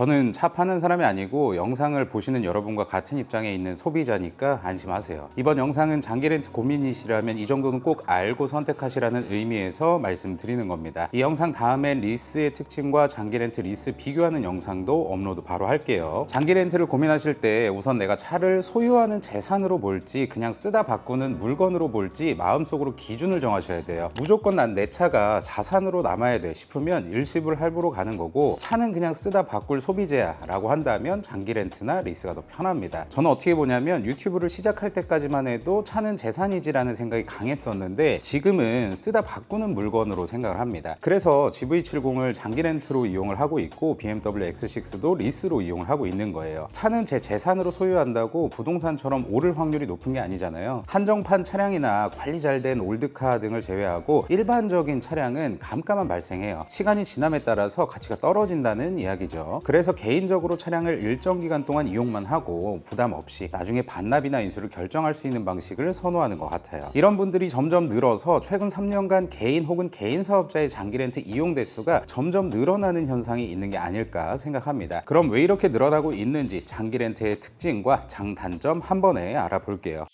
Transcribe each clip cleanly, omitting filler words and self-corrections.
저는 차 파는 사람이 아니고 영상을 보시는 여러분과 같은 입장에 있는 소비자니까 안심하세요. 이번 영상은 장기 렌트 고민이시라면 이 정도는 꼭 알고 선택하시라는 의미에서 말씀드리는 겁니다. 이 영상 다음엔 리스의 특징과 장기 렌트 리스 비교하는 영상도 업로드 바로 할게요. 장기 렌트를 고민하실 때 우선 내가 차를 소유하는 재산으로 볼지 그냥 쓰다 바꾸는 물건으로 볼지 마음속으로 기준을 정하셔야 돼요. 무조건 난 내 차가 자산으로 남아야 돼 싶으면 일시불 할부로 가는 거고, 차는 그냥 쓰다 바꿀 소비재야 라고 한다면 장기 렌트나 리스가 더 편합니다. 저는 어떻게 보냐면 유튜브를 시작할 때까지만 해도 차는 재산이지라는 생각이 강했었는데 지금은 쓰다 바꾸는 물건으로 생각을 합니다. 그래서 GV70을 장기 렌트로 이용을 하고 있고 BMW X6도 리스로 이용을 하고 있는 거예요. 차는 제 재산으로 소유한다고 부동산처럼 오를 확률이 높은 게 아니잖아요. 한정판 차량이나 관리 잘 된 올드카 등을 제외하고 일반적인 차량은 감가만 발생해요. 시간이 지남에 따라서 가치가 떨어진다는 이야기죠. 그래서 개인적으로 차량을 일정 기간 동안 이용만 하고 부담 없이 나중에 반납이나 인수를 결정할 수 있는 방식을 선호하는 것 같아요. 이런 분들이 점점 늘어서 최근 3년간 개인 혹은 개인 사업자의 장기 렌트 이용 대수가 점점 늘어나는 현상이 있는 게 아닐까 생각합니다. 그럼 왜 이렇게 늘어나고 있는지 장기 렌트의 특징과 장단점 한 번에 알아볼게요.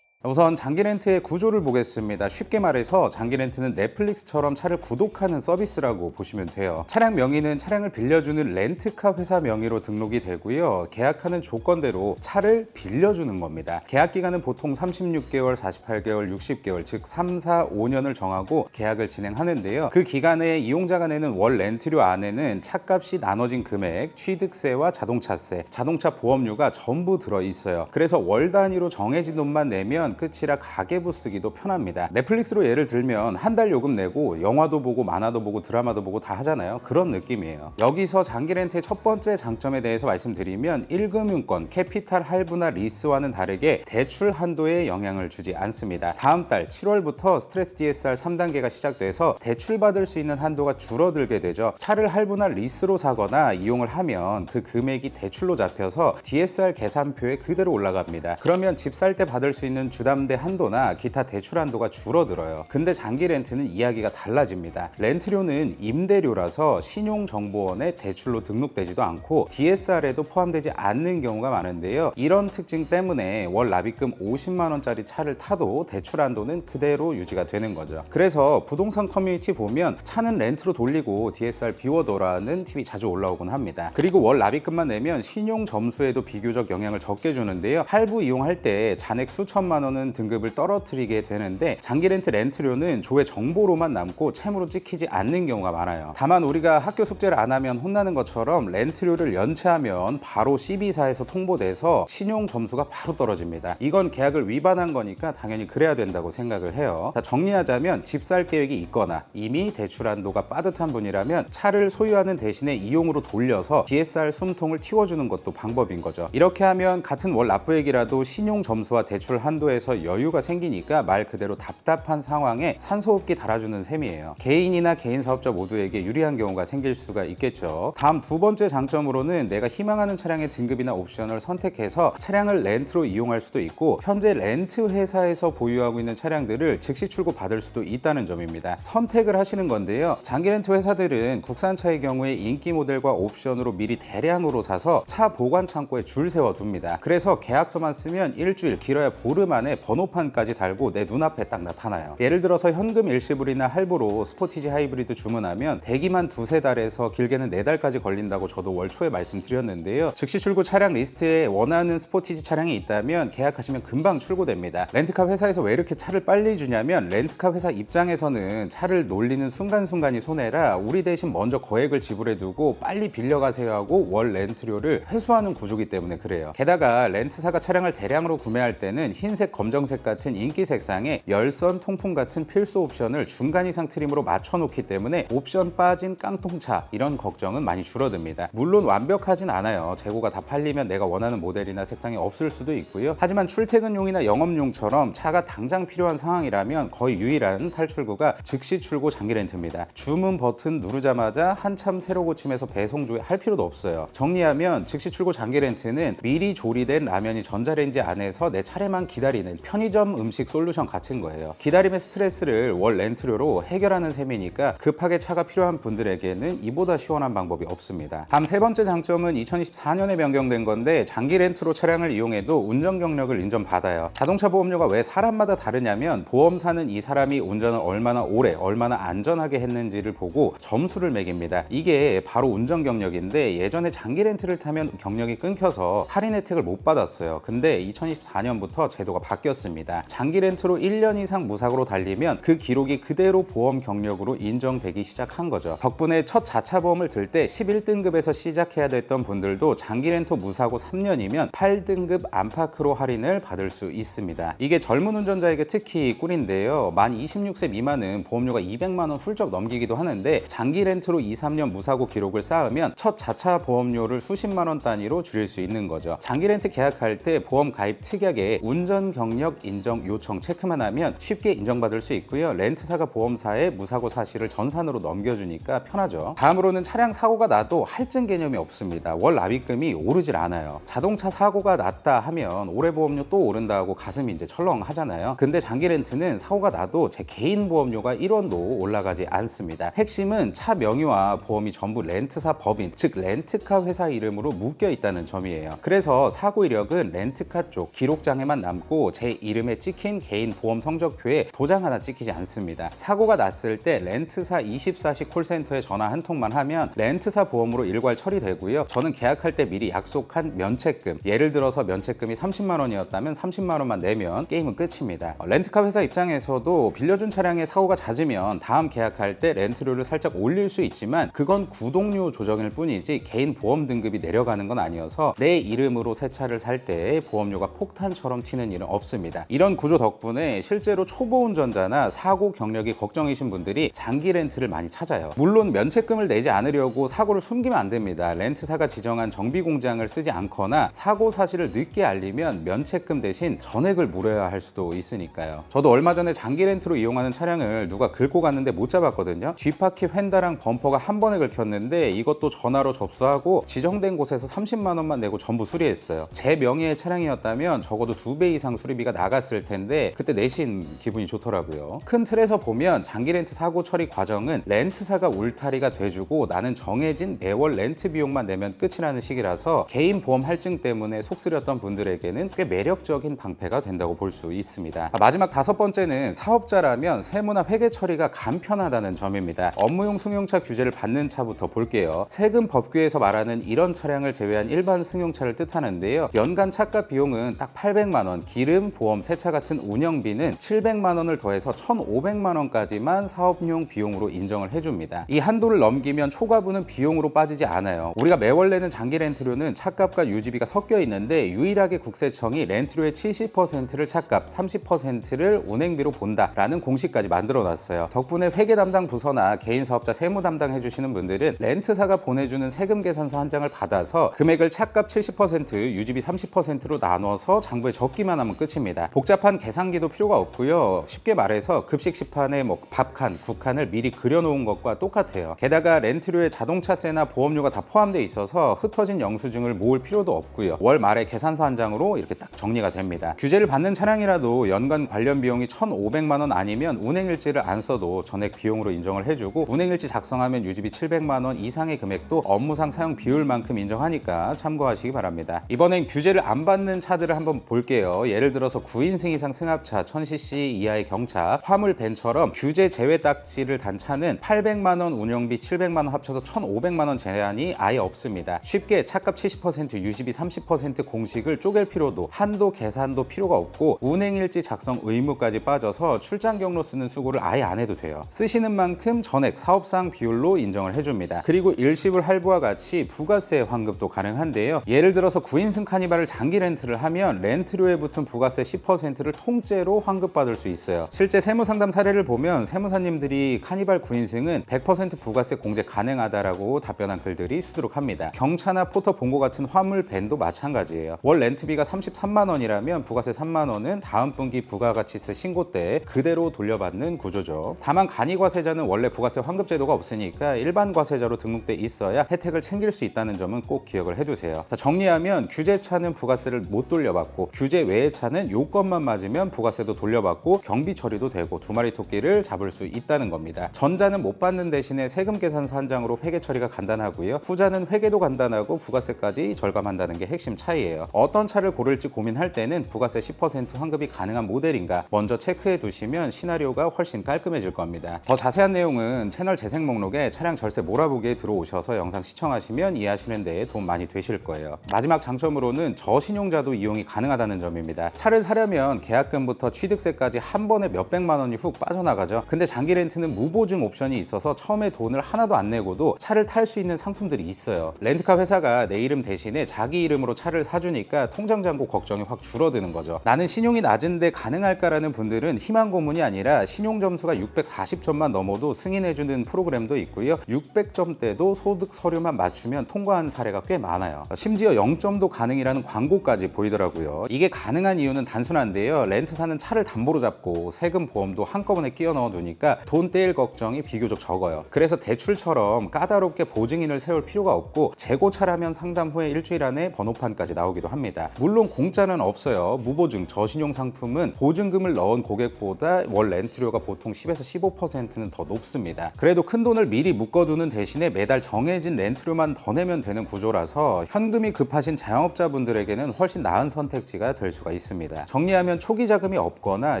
우선 장기 렌트의 구조를 보겠습니다. 쉽게 말해서 장기 렌트는 넷플릭스처럼 차를 구독하는 서비스라고 보시면 돼요. 차량 명의는 차량을 빌려주는 렌트카 회사 명의로 등록이 되고요. 계약하는 조건대로 차를 빌려주는 겁니다. 계약 기간은 보통 36개월, 48개월, 60개월, 즉 3, 4, 5년을 정하고 계약을 진행하는데요. 그 기간에 이용자가 내는 월 렌트료 안에는 차값이 나눠진 금액, 취득세와 자동차세, 자동차 보험료가 전부 들어있어요. 그래서 월 단위로 정해진 돈만 내면 끝이라 가계부 쓰기도 편합니다. 넷플릭스로 예를 들면 한 달 요금 내고 영화도 보고 만화도 보고 드라마도 보고 다 하잖아요. 그런 느낌이에요. 여기서 장기 렌트의 첫 번째 장점에 대해서 말씀드리면 1금융권, 캐피탈 할부나 리스와는 다르게 대출 한도에 영향을 주지 않습니다. 다음 달 7월부터 스트레스 DSR 3단계가 시작돼서 대출 받을 수 있는 한도가 줄어들게 되죠. 차를 할부나 리스로 사거나 이용을 하면 그 금액이 대출로 잡혀서 DSR 계산표에 그대로 올라갑니다. 그러면 집 살 때 받을 수 있는 주담대 한도나 기타 대출 한도가 줄어들어요. 근데 장기 렌트는 이야기가 달라집니다. 렌트료는 임대료라서 신용정보원에 대출로 등록되지도 않고 DSR에도 포함되지 않는 경우가 많은데요. 이런 특징 때문에 월 납입금 50만 원짜리 차를 타도 대출 한도는 그대로 유지가 되는 거죠. 그래서 부동산 커뮤니티 보면 차는 렌트로 돌리고 DSR 비워둬라는 팁이 자주 올라오곤 합니다. 그리고 월 납입금만 내면 신용 점수에도 비교적 영향을 적게 주는데요. 할부 이용할 때 잔액 수천만 원은 등급을 떨어뜨리게 되는데 장기 렌트 렌트료는 조회 정보로만 남고 채무로 찍히지 않는 경우가 많아요. 다만 우리가 학교 숙제를 안 하면 혼나는 것처럼 렌트료를 연체하면 바로 CB사에서 통보돼서 신용 점수가 바로 떨어집니다. 이건 계약을 위반한 거니까 당연히 그래야 된다고 생각을 해요. 자, 정리하자면 집 살 계획이 있거나 이미 대출 한도가 빠듯한 분이라면 차를 소유하는 대신에 이용으로 돌려서 DSR 숨통을 틔워주는 것도 방법인 거죠. 이렇게 하면 같은 월 납부액이라도 신용 점수와 대출 한도에서 여유가 생기니까 말 그대로 답답한 상황에 산소호흡기 달아주는 셈이에요. 개인이나 개인 사업자 모두에게 유리한 경우가 생길 수가 있겠죠. 다음 두 번째 장점으로는 내가 희망하는 차량의 등급이나 옵션을 선택해서 차량을 렌트로 이용할 수도 있고 현재 렌트 회사에서 보유하고 있는 차량들을 즉시 출고 받을 수도 있다는 점입니다. 선택을 하시는 건데요. 장기 렌트 회사들은 국산차의 경우에 인기 모델과 옵션으로 미리 대량으로 사서 차 보관 창고에 줄 세워둡니다. 그래서 계약서만 쓰면 일주일, 길어야 보름 안에 번호판까지 달고 내 눈앞에 딱 나타나요. 예를 들어서 현금 일시불이나 할부로 스포티지 하이브리드 주문하면 대기만 두세 달에서 길게는 4달까지 걸린다고 저도 월 초에 말씀드렸는데요. 즉시 출고 차량 리스트에 원하는 스포티지 차량이 있다면 계약하시면 금방 출고됩니다. 렌트카 회사에서 왜 이렇게 차를 빨리 주냐면 렌트카 회사 입장에서는 차를 놀리는 순간순간이 손해라 우리 대신 먼저 거액을 지불해두고 빨리 빌려가세요 하고 월 렌트료를 회수하는 구조기 때문에 그래요. 게다가 렌트사가 차량을 대량으로 구매할 때는 흰색, 검정색 같은 인기 색상에 열선, 통풍 같은 필수 옵션을 중간 이상 트림으로 맞춰놓기 때문에 옵션 빠진 깡통차 이런 걱정은 많이 줄어듭니다. 물론 완벽하진 않아요. 재고가 다 팔리면 내가 원하는 모델이나 색상이 없을 수도 있고요. 하지만 출퇴근용이나 영업용처럼 차가 당장 필요한 상황이라면 거의 유일한 탈출구가 즉시 출고 장기 렌트입니다. 주문 버튼 누르자마자 한참 새로 고침해서 배송 조회할 필요도 없어요. 정리하면 즉시 출고 장기 렌트는 미리 조리된 라면이 전자레인지 안에서 내 차례만 기다리는 기다리는 편의점 음식 솔루션 같은 거예요. 기다림의 스트레스를 월 렌트료로 해결하는 셈이니까 급하게 차가 필요한 분들에게는 이보다 시원한 방법이 없습니다. 다음 세 번째 장점은 2024년에 변경된 건데 장기 렌트로 차량을 이용해도 운전 경력을 인정받아요. 자동차 보험료가 왜 사람마다 다르냐면 보험사는 이 사람이 운전을 얼마나 오래 얼마나 안전하게 했는지를 보고 점수를 매깁니다. 이게 바로 운전 경력인데 예전에 장기 렌트를 타면 경력이 끊겨서 할인 혜택을 못 받았어요. 근데 2024년부터 제도가 바뀌었습니다. 장기 렌트로 1년 이상 무사고로 달리면 그 기록이 그대로 보험 경력으로 인정되기 시작한 거죠. 덕분에 첫 자차 보험을 들 때 11등급에서 시작해야 됐던 분들도 장기 렌트 무사고 3년이면 8등급 안팎으로 할인을 받을 수 있습니다. 이게 젊은 운전자에게 특히 꿀인데요. 만 26세 미만은 보험료가 200만 원 훌쩍 넘기기도 하는데 장기 렌트로 2, 3년 무사고 기록을 쌓으면 첫 자차 보험료를 수십만 원 단위로 줄일 수 있는 거죠. 장기 렌트 계약할 때 보험 가입 특약에 운전 경력 인정 요청 체크만 하면 쉽게 인정받을 수 있고요. 렌트사가 보험사에 무사고 사실을 전산으로 넘겨주니까 편하죠. 다음으로는 차량 사고가 나도 할증 개념이 없습니다. 월 납입금이 오르질 않아요. 자동차 사고가 났다 하면 올해 보험료 또 오른다 하고 가슴이 이제 철렁하잖아요. 근데 장기 렌트는 사고가 나도 제 개인 보험료가 1원도 올라가지 않습니다. 핵심은 차 명의와 보험이 전부 렌트사 법인, 즉 렌트카 회사 이름으로 묶여 있다는 점이에요. 그래서 사고 이력은 렌트카 쪽 기록장에만 남고 제 이름에 찍힌 개인 보험 성적표에 도장 하나 찍히지 않습니다. 사고가 났을 때 렌트사 24시 콜센터에 전화 한 통만 하면 렌트사 보험으로 일괄 처리되고요. 저는 계약할 때 미리 약속한 면책금, 예를 들어서 면책금이 30만 원이었다면 30만 원만 내면 게임은 끝입니다. 렌트카 회사 입장에서도 빌려준 차량에 사고가 잦으면 다음 계약할 때 렌트료를 살짝 올릴 수 있지만 그건 구독료 조정일 뿐이지 개인 보험 등급이 내려가는 건 아니어서 내 이름으로 새 차를 살 때 보험료가 폭탄처럼 튀는 일은 없습니다. 이런 구조 덕분에 실제로 초보 운전자나 사고 경력이 걱정이신 분들이 장기 렌트를 많이 찾아요. 물론 면책금을 내지 않으려고 사고를 숨기면 안 됩니다. 렌트사가 지정한 정비 공장을 쓰지 않거나 사고 사실을 늦게 알리면 면책금 대신 전액을 물어야 할 수도 있으니까요. 저도 얼마 전에 장기 렌트로 이용하는 차량을 누가 긁고 갔는데 못 잡았거든요. 뒷바퀴 휀다랑 범퍼가 한 번에 긁혔는데 이것도 전화로 접수하고 지정된 곳에서 30만 원만 내고 전부 수리했어요. 제 명의의 차량이었다면 적어도 2배 이상 수리비가 나갔을 텐데 그때 내신 기분이 좋더라고요. 큰 틀에서 보면 장기 렌트 사고 처리 과정은 렌트사가 울타리가 돼주고 나는 정해진 매월 렌트 비용만 내면 끝이라는 식이라서 개인 보험 할증 때문에 속쓰렸던 분들에게는 꽤 매력적인 방패가 된다고 볼 수 있습니다. 마지막 다섯 번째는 사업자라면 세무나 회계 처리가 간편하다는 점입니다. 업무용 승용차 규제를 받는 차부터 볼게요. 세금 법규에서 말하는 이런 차량을 제외한 일반 승용차를 뜻하는데요. 연간 차값 비용은 딱 800만 원, 기름, 보험, 세차 같은 운영비는 700만 원을 더해서 1,500만 원까지만 사업용 비용으로 인정을 해줍니다. 이 한도를 넘기면 초과분은 비용으로 빠지지 않아요. 우리가 매월 내는 장기 렌트료는 차값과 유지비가 섞여 있는데 유일하게 국세청이 렌트료의 70%를 차값, 30%를 운행비로 본다라는 공식까지 만들어놨어요. 덕분에 회계 담당 부서나 개인 사업자 세무 담당해주시는 분들은 렌트사가 보내주는 세금 계산서 한 장을 받아서 금액을 차값 70%, 유지비 30%로 나눠서 장부에 적기만 하면 끝입니다. 복잡한 계산기도 필요가 없고요. 쉽게 말해서 급식 시판에 밥칸, 국칸을 미리 그려놓은 것과 똑같아요. 게다가 렌트료에 자동차세나 보험료가 다 포함되어 있어서 흩어진 영수증을 모을 필요도 없고요. 월 말에 계산서 한 장으로 이렇게 딱 정리가 됩니다. 규제를 받는 차량이라도 연간 관련 비용이 1,500만 원 아니면 운행일지를 안 써도 전액 비용으로 인정을 해주고 운행일지 작성하면 유지비 700만 원 이상의 금액도 업무상 사용 비율만큼 인정하니까 참고하시기 바랍니다. 이번엔 규제를 안 받는 차들을 한번 볼게요. 예를 들어서 9인승 이상 승합차, 1000cc 이하의 경차, 화물 밴처럼 규제 제외 딱지를 단 차는 800만 원 운영비 700만 원 합쳐서 1,500만 원 제한이 아예 없습니다. 쉽게 차값 70%, 유지비 30% 공식을 쪼갤 필요도, 한도 계산도 필요가 없고 운행일지 작성 의무까지 빠져서 출장 경로 쓰는 수고를 아예 안 해도 돼요. 쓰시는 만큼 전액 사업상 비율로 인정을 해줍니다. 그리고 일시불 할부와 같이 부가세 환급도 가능한데요. 예를 들어서 9인승 카니발을 장기 렌트를 하면 렌트료에 붙은 부가세 10%를 통째로 환급받을 수 있어요. 실제 세무상담 사례를 보면 세무사님들이 카니발 9인승은 100% 부가세 공제 가능하다라고 답변한 글들이 수두룩합니다. 경차나 포터 봉고 같은 화물 밴도 마찬가지예요. 월 렌트비가 33만 원이라면 부가세 3만 원은 다음 분기 부가가치세 신고 때 그대로 돌려받는 구조죠. 다만 간이과세자는 원래 부가세 환급 제도가 없으니까 일반 과세자로 등록돼 있어야 혜택을 챙길 수 있다는 점은 꼭 기억을 해두세요. 자, 정리하면 규제차는 부가세를 못 돌려받고 규제 외의 차는 차는 요건만 맞으면 부가세도 돌려받고 경비 처리도 되고 2마리 토끼를 잡을 수 있다는 겁니다. 전자는 못 받는 대신에 세금 계산서 한 장으로 회계 처리가 간단하고요. 후자는 회계도 간단하고 부가세까지 절감한다는 게 핵심 차이예요. 어떤 차를 고를지 고민할 때는 부가세 10% 환급이 가능한 모델인가 먼저 체크해 두시면 시나리오가 훨씬 깔끔해질 겁니다. 더 자세한 내용은 채널 재생 목록에 차량 절세 몰아보기에 들어오셔서 영상 시청하시면 이해하시는 데 도움 많이 되실 거예요. 마지막 장점으로는 저신용자도 이용이 가능하다는 점입니다. 차를 사려면 계약금부터 취득세까지 한 번에 몇백만 원이 훅 빠져나가죠. 근데 장기 렌트는 무보증 옵션이 있어서 처음에 돈을 하나도 안 내고도 차를 탈 수 있는 상품들이 있어요. 렌트카 회사가 내 이름 대신에 자기 이름으로 차를 사주니까 통장 잔고 걱정이 확 줄어드는 거죠. 나는 신용이 낮은데 가능할까라는 분들은 희망 고문이 아니라 신용 점수가 640점만 넘어도 승인해주는 프로그램도 있고요. 600점대도 소득 서류만 맞추면 통과한 사례가 꽤 많아요. 심지어 0점도 가능이라는 광고까지 보이더라고요. 이게 가능한 이유는 단순한데요. 렌트사는 차를 담보로 잡고 세금 보험도 한꺼번에 끼워 넣어 두니까 돈 떼일 걱정이 비교적 적어요. 그래서 대출처럼 까다롭게 보증인을 세울 필요가 없고 재고차라면 상담 후에 일주일 안에 번호판까지 나오기도 합니다. 물론 공짜는 없어요. 무보증 저신용 상품은 보증금을 넣은 고객보다 월 렌트료가 보통 10에서 15%는 더 높습니다. 그래도 큰 돈을 미리 묶어두는 대신에 매달 정해진 렌트료만 더 내면 되는 구조라서 현금이 급하신 자영업자분들에게는 훨씬 나은 선택지가 될 수가 있습니다. 정리하면 초기 자금이 없거나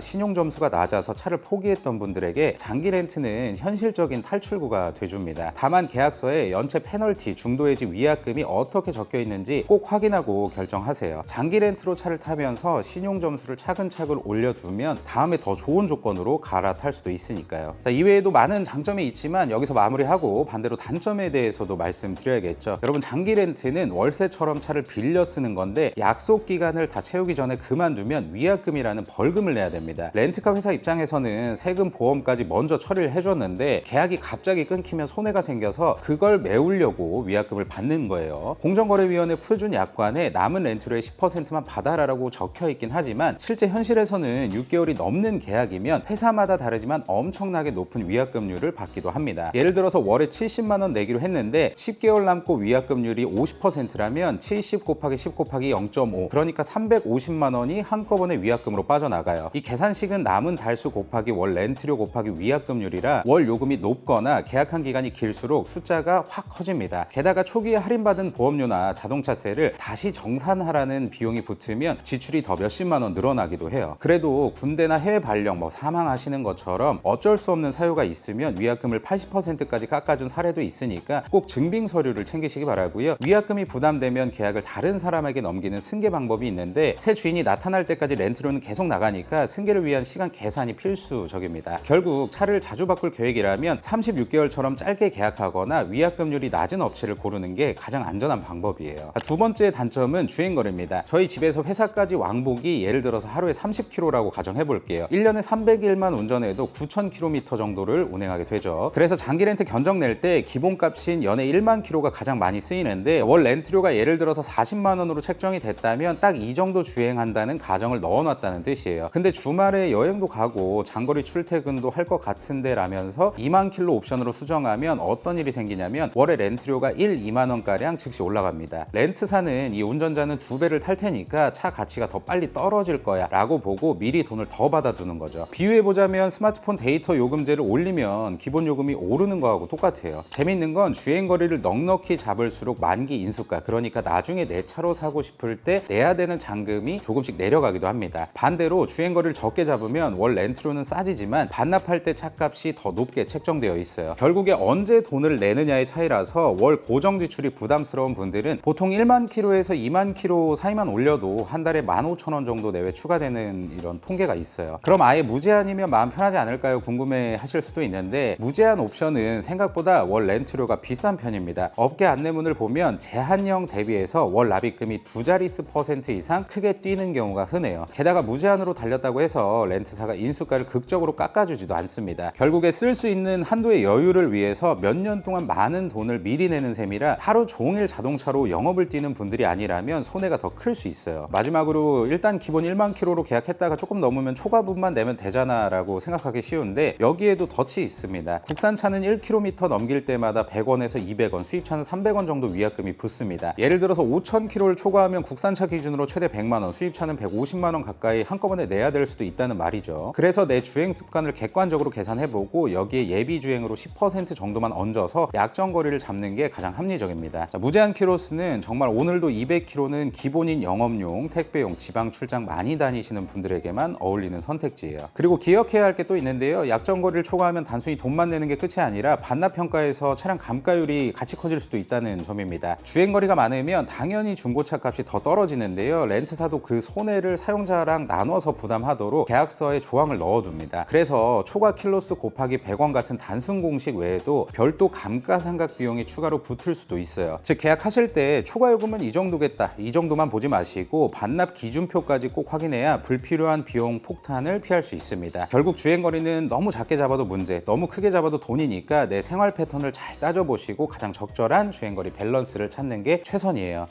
신용 점수가 낮아서 차를 포기했던 분들에게 장기 렌트는 현실적인 탈출구가 돼줍니다. 다만 계약서에 연체 페널티, 중도해지 위약금이 어떻게 적혀 있는지 꼭 확인하고 결정하세요. 장기 렌트로 차를 타면서 신용 점수를 차근차근 올려두면 다음에 더 좋은 조건으로 갈아탈 수도 있으니까요. 자, 이외에도 많은 장점이 있지만 여기서 마무리하고 반대로 단점에 대해서도 말씀드려야겠죠. 여러분, 장기 렌트는 월세처럼 차를 빌려 쓰는 건데 약속 기간을 다 채우기 전에 그만두면 위약금이라는 벌금을 내야 됩니다. 렌트카 회사 입장에서는 세금 보험까지 먼저 처리를 해줬는데 계약이 갑자기 끊기면 손해가 생겨서 그걸 메우려고 위약금을 받는 거예요. 공정거래위원회 표준 약관에 남은 렌트료의 10%만 받아라라고 적혀 있긴 하지만 실제 현실에서는 6개월이 넘는 계약이면 회사마다 다르지만 엄청나게 높은 위약금률을 받기도 합니다. 예를 들어서 월에 70만 원 내기로 했는데 10개월 남고 위약금률이 50%라면 70 곱하기 10 곱하기 0.5, 그러니까 350만 원이 한꺼번에 위약금으로 빠져나가요. 이 계산식은 남은 달수 곱하기 월 렌트료 곱하기 위약금률이라 월 요금이 높거나 계약한 기간이 길수록 숫자가 확 커집니다. 게다가 초기에 할인받은 보험료나 자동차세를 다시 정산하라는 비용이 붙으면 지출이 더 몇십만 원 늘어나기도 해요. 그래도 군대나 해외 발령, 사망하시는 것처럼 어쩔 수 없는 사유가 있으면 위약금을 80%까지 깎아준 사례도 있으니까 꼭 증빙 서류를 챙기시기 바라고요. 위약금이 부담되면 계약을 다른 사람에게 넘기는 승계 방법이 있는데 새 주인이 나타날 때까지 렌트료는 계속 나가니까 승계를 위한 시간 계산이 필수적입니다. 결국 차를 자주 바꿀 계획이라면 36개월처럼 짧게 계약하거나 위약금률이 낮은 업체를 고르는 게 가장 안전한 방법이에요. 두 번째 단점은 주행거리입니다. 저희 집에서 회사까지 왕복이 예를 들어서 하루에 30km라고 가정해 볼게요. 1년에 300일만 운전해도 9,000km 정도를 운행하게 되죠. 그래서 장기 렌트 견적 낼 때 기본값인 연에 1만 km가 가장 많이 쓰이는데 월 렌트료가 예를 들어서 40만 원으로 책정이 됐다면 딱 이 정도 주행한다는 가정을 넣어놨다는 뜻이에요. 근데 주말에 여행도 가고 장거리 출퇴근도 할 것 같은데 라면서 2만 킬로 옵션으로 수정하면 어떤 일이 생기냐면 월에 렌트료가 2만 원가량 즉시 올라갑니다. 렌트사는 이 운전자는 2배를 탈 테니까 차 가치가 더 빨리 떨어질 거야 라고 보고 미리 돈을 더 받아두는 거죠. 비유해보자면 스마트폰 데이터 요금제를 올리면 기본 요금이 오르는 거하고 똑같아요. 재밌는 건 주행거리를 넉넉히 잡을수록 만기 인수가, 그러니까 나중에 내 차로 사고 싶을 때 내야 되는 잔금이 조금씩 내려가기도 합니다. 반대로 주행거리를 적게 잡으면 월 렌트료는 싸지지만 반납할 때 차값이 더 높게 책정되어 있어요. 결국에 언제 돈을 내느냐의 차이라서 월 고정 지출이 부담스러운 분들은 보통 1만 킬로에서 2만 킬로 사이만 올려도 한 달에 15,000원 정도 내외 추가되는 이런 통계가 있어요. 그럼 아예 무제한이면 마음 편하지 않을까요? 궁금해 하실 수도 있는데 무제한 옵션은 생각보다 월 렌트료가 비싼 편입니다. 업계 안내문을 보면 제한형 대비해서 월 납입금이 2자릿수 % 이상 크게 뛰는 경우가 흔해요. 게다가 무제한으로 달렸다고 해서 렌트사가 인수가를 극적으로 깎아주지도 않습니다. 결국에 쓸 수 있는 한도의 여유를 위해서 몇 년 동안 많은 돈을 미리 내는 셈이라 하루 종일 자동차로 영업을 뛰는 분들이 아니라면 손해가 더 클 수 있어요. 마지막으로 일단 기본 1만 킬로로 계약했다가 조금 넘으면 초과분만 내면 되잖아 라고 생각하기 쉬운데 여기에도 덫이 있습니다. 국산차는 1km 넘길 때마다 100원에서 200원, 수입차는 300원 정도 위약금이 붙습니다. 예를 들어서 5,000km를 초과하면 국산차 기준으로 최대 100만 원, 수입차는 150만 원 가까이 한꺼번에 내야 될 수도 있다는 말이죠. 그래서 내 주행 습관을 객관적으로 계산해보고 여기에 예비 주행으로 10% 정도만 얹어서 약정거리를 잡는 게 가장 합리적입니다. 자, 무제한 키로수는 정말 오늘도 200km는 기본인 영업용, 택배용, 지방 출장 많이 다니시는 분들에게만 어울리는 선택지예요. 그리고 기억해야 할 게 또 있는데요. 약정거리를 초과하면 단순히 돈만 내는 게 끝이 아니라 반납평가에서 차량 감가율이 같이 커질 수도 있다는 점입니다. 주행거리가 많으면 당연히 중고차 값이 더 떨어지는데요. 렌트사도 그 손해를 사용자랑 나눠서 부담하도록 계약서에 조항을 넣어둡니다. 그래서 초과 킬로수 곱하기 100원 같은 단순 공식 외에도 별도 감가상각 비용이 추가로 붙을 수도 있어요. 즉 계약하실 때 초과 요금은 이 정도겠다, 이 정도만 보지 마시고 반납 기준표까지 꼭 확인해야 불필요한 비용 폭탄을 피할 수 있습니다. 결국 주행거리는 너무 작게 잡아도 문제, 너무 크게 잡아도 돈이니까 내 생활 패턴을 잘 따져보시고 가장 적절한 주행거리 밸런스를 찾는 게 최선이에요.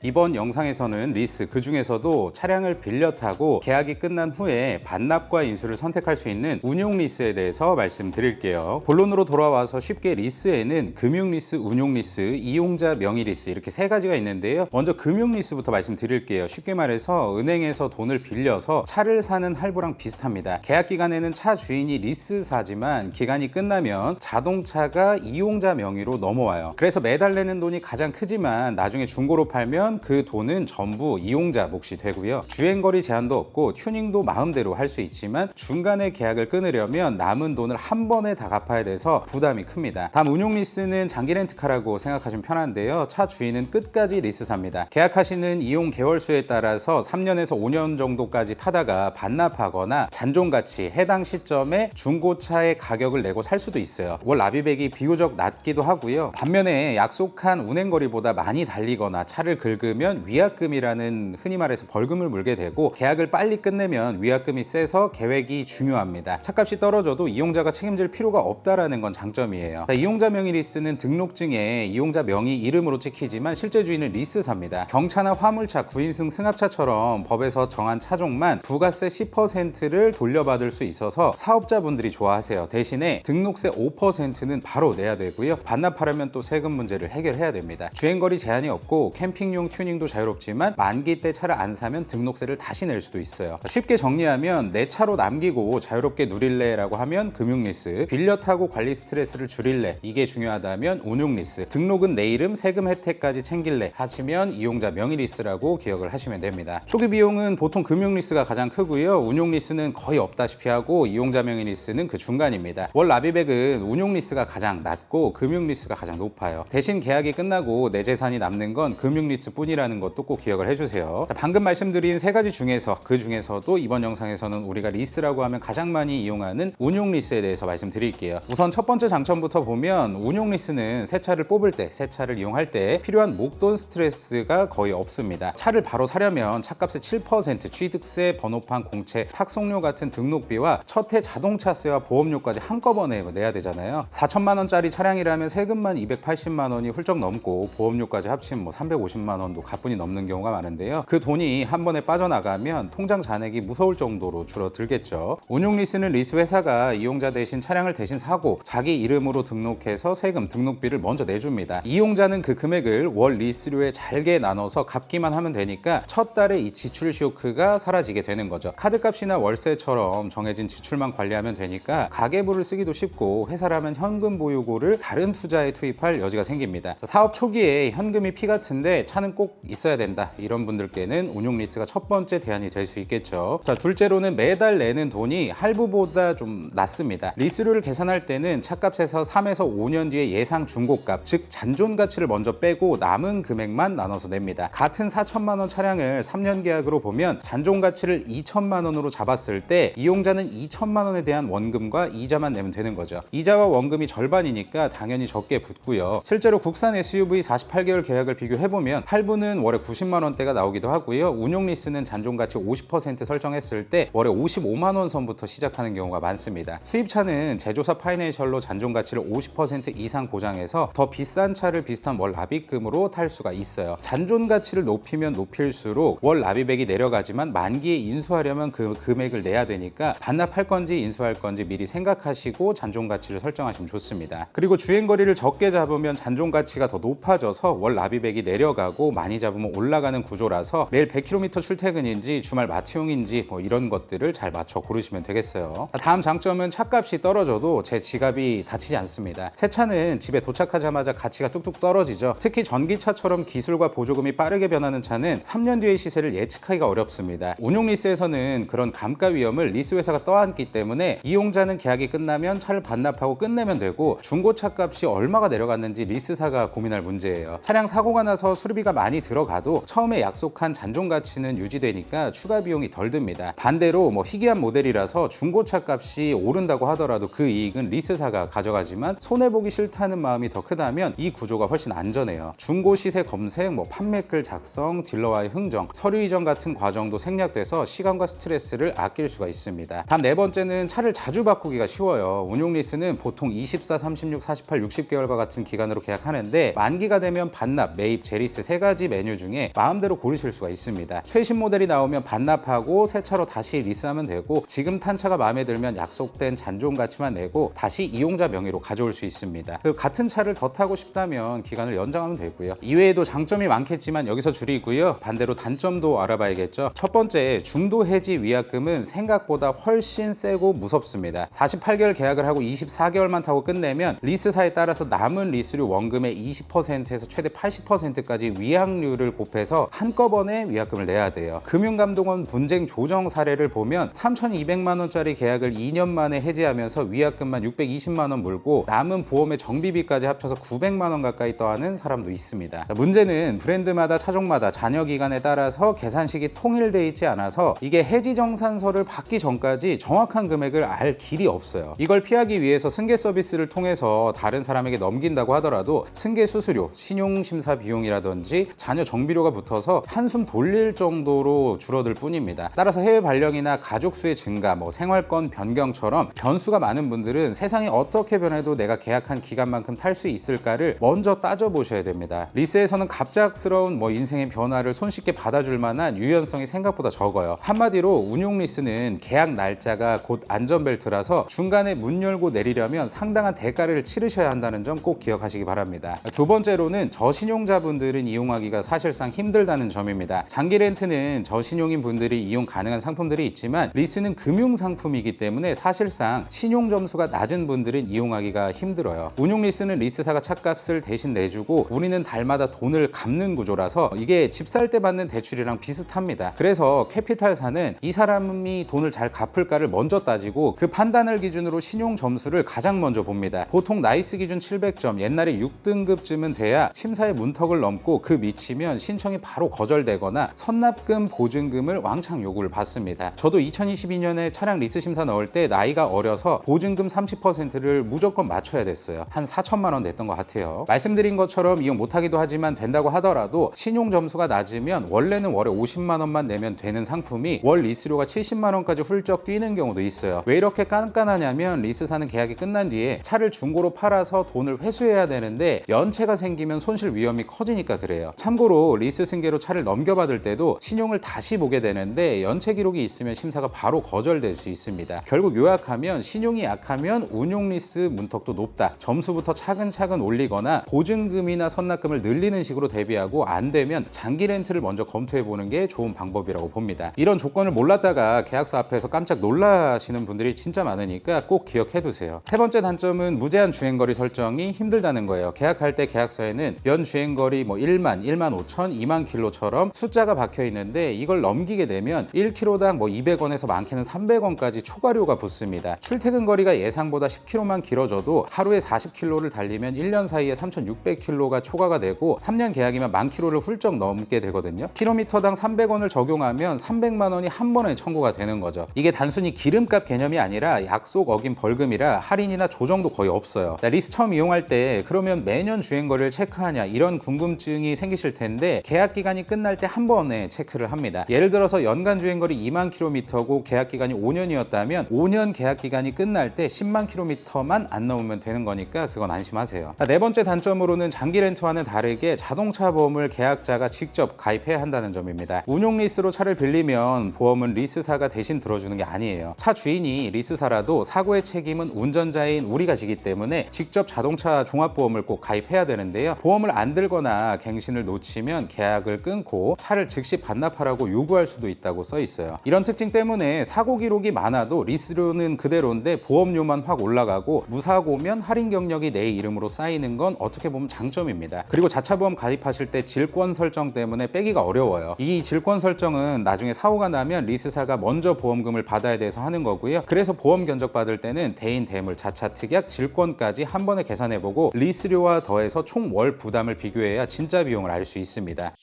이번 영상에서는 리스, 그 중에서도 차량을 빌려 타고 계약이 끝난 후에 반납과 인수를 선택할 수 있는 운용 리스에 대해서 말씀드릴게요. 본론으로 돌아와서 쉽게 리스에는 금융 리스, 운용 리스, 이용자 명의 리스 이렇게 세 가지가 있는데요. 먼저 금융 리스부터 말씀드릴게요. 쉽게 말해서 은행에서 돈을 빌려서 차를 사는 할부랑 비슷합니다. 계약 기간에는 차 주인이 리스사지만 기간이 끝나면 자동차가 이용자 명의로 넘어와요. 그래서 매달 내는 돈이 가장 크지만 나중에 중고로 팔면 그 돈은 전부 이용자 몫이 되고요. 주행거리 제한도 없고 튜닝도 마음대로 할 수 있지만 중간에 계약을 끊으려면 남은 돈을 한 번에 다 갚아야 돼서 부담이 큽니다. 다음 운용 리스는 장기 렌트카라고 생각하시면 편한데요. 차 주인은 끝까지 리스사입니다. 계약하시는 이용 개월수에 따라서 3년에서 5년 정도까지 타다가 반납하거나 잔존가치 해당 시점에 중고차의 가격을 내고 살 수도 있어요. 월 납입액이 비교적 낮기도 하고요. 반면에 약속한 운행거리보다 많이 달리거나 차를 긁으면 위약금이라는 흔히 말해서 벌금을 물게 되고 계약을 빨리 끝내면 위약금이 세서 계획이 중요합니다. 차값이 떨어져도 이용자가 책임질 필요가 없다라는 건 장점이에요. 이용자 명의 리스는 등록증에 이용자 명의 이름으로 찍히지만 실제 주인은 리스사입니다. 경차나 화물차, 9인승 승합차처럼 법에서 정한 차종만 부가세 10%를 돌려받을 수 있어서 사업자분들이 좋아하세요. 대신에 등록세 5%는 바로 내야 되고요. 반납하려면 또 세금 문제를 해결해야 됩니다. 주행거리 제한이 없고 캠핑용 튜닝도 자유롭지만 만기 때 차를 안 사면 등록세를 다시 낼 수도 있어요. 쉽게 정리하면 내 차로 남기고 자유롭게 누릴래 라고 하면 금융리스, 빌려 타고 관리 스트레스를 줄일래 이게 중요하다면 운용리스, 등록은 내 이름, 세금 혜택까지 챙길래 하시면 이용자 명의리스라고 기억을 하시면 됩니다. 초기 비용은 보통 금융리스가 가장 크고요. 운용리스는 거의 없다시피 하고 이용자 명의리스는 그 중간입니다. 월 납입액은 운용리스가 가장 낮고 금융리스가 가장 높아요. 대신 계약이 끝나고 내 재산이 남는 건 금융리스 뿐이라는 것도 꼭 기억을 해주세요. 자, 방금 말씀드린 세 가지 중에서 그 중에서도 이번 영상에서는 우리가 리스라고 하면 가장 많이 이용하는 운용 리스에 대해서 말씀드릴게요. 우선 첫 번째 장점부터 보면 운용 리스는 새 차를 뽑을 때, 새 차를 이용할 때 필요한 목돈 스트레스가 거의 없습니다. 차를 바로 사려면 차값의 7%, 취득세, 번호판, 공채, 탁송료 같은 등록비와 첫 해 자동차세와 보험료까지 한꺼번에 내야 되잖아요. 4천만 원짜리 차량이라면 세금만 280만 원이 훌쩍 넘고 보험료까지 합치면 350만 원도 가뿐히 넘는 경우가 많은데요. 그 돈이 한 번에 빠져나가면 통장 잔액이 무서울 정도로 줄어들겠죠. 운용 리스는 리스 회사가 이용자 대신 차량을 대신 사고 자기 이름으로 등록해서 세금, 등록비를 먼저 내줍니다. 이용자는 그 금액을 월 리스료에 잘게 나눠서 갚기만 하면 되니까 첫 달에 이 지출 쇼크가 사라지게 되는 거죠. 카드값이나 월세처럼 정해진 지출만 관리하면 되니까 가계부를 쓰기도 쉽고 회사라면 현금 보유고를 다른 투자에 투입할 여지가 생깁니다. 사업 초기에 현금이 피 같은데 차는 꼭 있어야 된다 이런 분들께는 운용 리스가 첫 번째 대안이 될 수 있겠죠. 자, 둘째로는 매달 내는 돈이 할부보다 좀 낮습니다. 리스료를 계산할 때는 차값에서 3에서 5년 뒤에 예상 중고값, 즉 잔존 가치를 먼저 빼고 남은 금액만 나눠서 냅니다. 같은 4천만 원 차량을 3년 계약으로 보면 잔존 가치를 2천만 원으로 잡았을 때 이용자는 2천만 원에 대한 원금과 이자만 내면 되는 거죠. 이자와 원금이 절반이니까 당연히 적게 붙고요. 실제로 국산 SUV 48개월 계약을 비교해보면 할부는 월에 90만 원대가 나오기도 하고요. 운용 리스는 잔존 가치 50% 설정했을 때 월에 55만 원 선부터 시작하는 경우가 많습니다. 수입차는 제조사 파이낸셜로 잔존 가치를 50% 이상 보장해서 더 비싼 차를 비슷한 월 납입금으로 탈 수가 있어요. 잔존 가치를 높이면 높일수록 월 납입액이 내려가지만 만기에 인수하려면 그 금액을 내야 되니까 반납할 건지 인수할 건지 미리 생각하시고 잔존 가치를 설정하시면 좋습니다. 그리고 주행거리를 적게 잡으면 잔존 가치가 더 높아져서 월 납입액이 내려가고 많이 잡으면 올라가는 구조라서 매일 100km 출퇴근인지 주말 마트용인지 뭐 이런 것들을 잘 맞춰 고르시면 되겠어요. 다음 장점은 차값이 떨어져도 제 지갑이 다치지 않습니다. 새 차는 집에 도착하자마자 가치가 뚝뚝 떨어지죠. 특히 전기차처럼 기술과 보조금이 빠르게 변하는 차는 3년 뒤의 시세를 예측하기가 어렵습니다. 운용 리스에서는 그런 감가 위험을 리스 회사가 떠안기 때문에 이용자는 계약이 끝나면 차를 반납하고 끝내면 되고 중고차 값이 얼마가 내려갔는지 리스사가 고민할 문제예요. 차량 사고가 나서 수리비가 많이 들어가도 처음에 약속한 잔존 가치는 유지되니까 추가 비용이 덜 듭니다. 반대로 뭐 희귀한 모델이라서 중고차 값이 오른다고 하더라도 그 이익은 리스사가 가져가지만 손해보기 싫다는 마음이 더 크다면 이 구조가 훨씬 안전해요. 중고 시세 검색, 뭐 판매글 작성, 딜러와의 흥정, 서류 이전 같은 과정도 생략돼서 시간과 스트레스를 아낄 수가 있습니다. 다음 네 번째는 차를 자주 바꾸기가 쉬워요. 운용 리스는 보통 24, 36, 48, 60개월과 같은 기간으로 계약하는데 만기가 되면 반납, 매입, 재리스 세 가지 메뉴 중에 마음대로 고르실 수가 있습니다. 최신 모델이 나오면 반납하고 새 차로 다시 리스하면 되고 지금 탄 차가 마음에 들면 약속된 잔존 가치만 내고 다시 이용자 명의로 가져올 수 있습니다. 그리고 같은 차를 더 타고 싶다면 기간을 연장하면 되고요. 이외에도 장점이 많겠지만 여기서 줄이고요. 반대로 단점도 알아봐야겠죠. 첫 번째, 중도 해지 위약금은 생각보다 훨씬 세고 무섭습니다. 48개월 계약을 하고 24개월만 타고 끝내면 리스사에 따라서 남은 리스료 원금의 20%에서 최대 80%까지 위약료를 곱해서 한꺼번에 위약금을 내야 돼요. 금융감독원 분쟁 조정 사례를 보면 3,200만 원짜리 계약을 2년 만에 해지하면서 위약금만 620만 원 물고 남은 보험의 정비비까지 합쳐서 900만 원 가까이 떠하는 사람도 있습니다. 문제는 브랜드마다 차종마다 잔여 기간에 따라서 계산식이 통일돼 있지 않아서 이게 해지 정산서를 받기 전까지 정확한 금액을 알 길이 없어요. 이걸 피하기 위해서 승계 서비스를 통해서 다른 사람에게 넘긴다고 하더라도 승계 수수료, 신용심사 비용이라든지 잔여 정비료가 붙어서 한숨 돌릴 정도로 줄어들 뿐입니다. 따라서 해외 발령이나 가족 수의 증가, 생활권 변경처럼 변수가 많은 분들은 세상이 어떻게 변해도 내가 계약한 기간만큼 탈 수 있을까를 먼저 따져보셔야 됩니다. 리스에서는 갑작스러운 인생의 변화를 손쉽게 받아줄 만한 유연성이 생각보다 적어요. 한마디로 운용 리스는 계약 날짜가 곧 안전벨트라서 중간에 문 열고 내리려면 상당한 대가를 치르셔야 한다는 점 꼭 기억하시기 바랍니다. 두 번째로는 저신용자분들은 이용하기가 사실상 힘들다는 점입니다. 장기 렌트는 저신용인 분들이 이용 가능한 상품들이 있지만 리스는 금융상품이기 때문에 사실상 신용 점수가 낮은 분들은 이용하기가 힘들어요. 운용 리스는 리스사가 차값을 대신 내주고 우리는 달마다 돈을 갚는 구조라서 이게 집 살 때 받는 대출이랑 비슷합니다. 그래서 캐피탈사는 이 사람이 돈을 잘 갚을까를 먼저 따지고 그 판단을 기준으로 신용 점수를 가장 먼저 봅니다. 보통 나이스 기준 700점, 옛날에 6등급쯤은 돼야 심사의 문턱을 넘고 그 미치면 신청이 바로 거절되거나 선납금, 보증금을 왕창 요구를 받습니다. 저도 2022년에 차량 리스 심사 넣을 때 나이가 어려서 보증금 30%를 무조건 맞춰야 됐어요. 한 4천만 원 냈던 것 같아요. 말씀드린 것처럼 이용 못하기도 하지만 된다고 하더라도 신용 점수가 낮으면 원래는 월에 50만 원만 내면 되는 상품이 월 리스료가 70만 원까지 훌쩍 뛰는 경우도 있어요. 왜 이렇게 깐깐하냐면 리스사는 계약이 끝난 뒤에 차를 중고로 팔아서 돈을 회수해야 되는데 연체가 생기면 손실 위험이 커지니까 그래요. 참고로 리스 승계로 차를 넘겨받을 때도 신용을 다시 보게 되는데 연체 기록이 있으면 심사가 바로 거절될 수 있습니다. 결국 요약하면 신용이 약하면 운용 리스 문턱도 높다. 점수부터 차근차근 올리거나 보증금이나 선납금을 늘리는 식으로 대비하고 안 되면 장기 렌트를 먼저 검토해보는 게 좋은 방법이라고 봅니다. 이런 조건을 몰랐다가 계약서 앞에서 깜짝 놀라시는 분들이 진짜 많으니까 꼭 기억해두세요. 세 번째 단점은 무제한 주행거리 설정이 힘들다는 거예요. 계약할 때 계약서에는 연 주행거리 1만, 1만 5천, 2만 킬로처럼 숫자가 박혀 있는데 이걸 넘기게 되면 1km당 200원에서 많게는 300원까지 초과료가 붙습니다. 출퇴근 거리가 예상보다 10km만 길어져도 하루에 40km를 달리면 1년 사이에 3,600km가 초과가 되고 3년 계약이면 10,000km를 훌쩍 넘게 되거든요. 킬로미터당 300원을 적용하면 300만 원이 한 번에 청구가 되는 거죠. 이게 단순히 기름값 개념이 아니라 약속 어긴 벌금이라 할인이나 조정도 거의 없어요. 리스 처음 이용할 때 그러면 매년 주행거리를 체크하냐 이런 궁금증이 생기실 텐데 계약 기간이 끝날 때 한 번에 체크를 합니다. 예를 들어서 연간 주행거리 2만 킬로미터고 계약 기간이 5년이었다면 5년 계약 기간이 끝날 때 10만 킬로미터만 안 넘으면 되는 거니까 그건 안심하세요. 네 번째 단점으로는 장기 렌트와는 다르게 자동차 보험을 계약자가 직접 가입해야 한다는 점입니다. 운용 리스로 차를 빌리면 보험은 리스사가 대신 들어주는 게 아니에요. 차 주인이 리스사라도 사고의 책임은 운전자인 우리가 지기 때문에 직접 자동차 종합보험을 꼭 가입해야 되는데요. 보험을 안 들거나 갱신을 기간을 놓치면 계약을 끊고 차를 즉시 반납하라고 요구할 수도 있다고 써 있어요. 이런 특징 때문에 사고 기록이 많아도 리스료는 그대로인데 보험료만 확 올라가고 무사고면 할인 경력이 내 이름으로 쌓이는 건 어떻게 보면 장점입니다. 그리고 자차 보험 가입하실 때 질권 설정 때문에 빼기가 어려워요. 이 질권 설정은 나중에 사고가 나면 리스사가 먼저 보험금을 받아야 돼서 하는 거고요. 그래서 보험 견적 받을 때는 대인, 대물, 자차, 특약, 질권까지 한 번에 계산해보고 리스료와 더해서 총 월 부담을 비교해야 진짜 비용을 알 수 있습니다.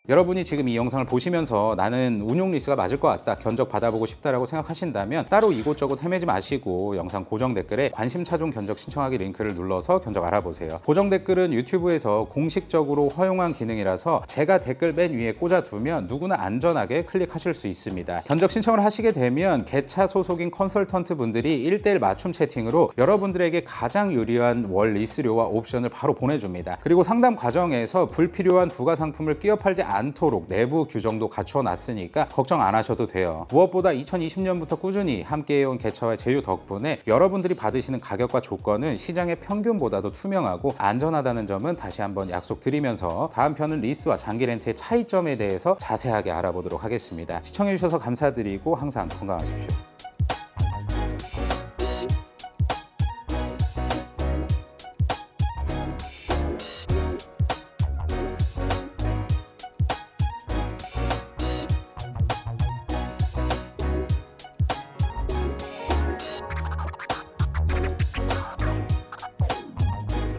여러분이 지금 이 영상을 보시면서 나는 운용 리스가 맞을 것 같다, 견적 받아보고 싶다라고 생각하신다면 따로 이곳저곳 헤매지 마시고 영상 고정 댓글에 관심 차종 견적 신청하기 링크를 눌러서 견적 알아보세요. 고정 댓글은 유튜브에서 공식적으로 허용한 기능이라서 제가 댓글 맨 위에 꽂아두면 누구나 안전하게 클릭하실 수 있습니다. 견적 신청을 하시게 되면 개차 소속인 컨설턴트 분들이 1:1 맞춤 채팅으로 여러분들에게 가장 유리한 월 리스료와 옵션을 바로 보내줍니다. 그리고 상담 과정에서 불필요한 부가 상품을 끼워 팔지 않도록 내부 규정도 갖추어 놨으니까 걱정 안 하셔도 돼요. 무엇보다 2020년부터 꾸준히 함께해온 개차와의 제휴 덕분에 여러분들이 받으시는 가격과 조건은 시장의 평균보다도 투명하고 안전하다는 점은 다시 한번 약속드리면서 다음 편은 리스와 장기 렌트의 차이점에 대해서 자세하게 알아보도록 하겠습니다. 시청해주셔서 감사드리고 항상 건강하십시오.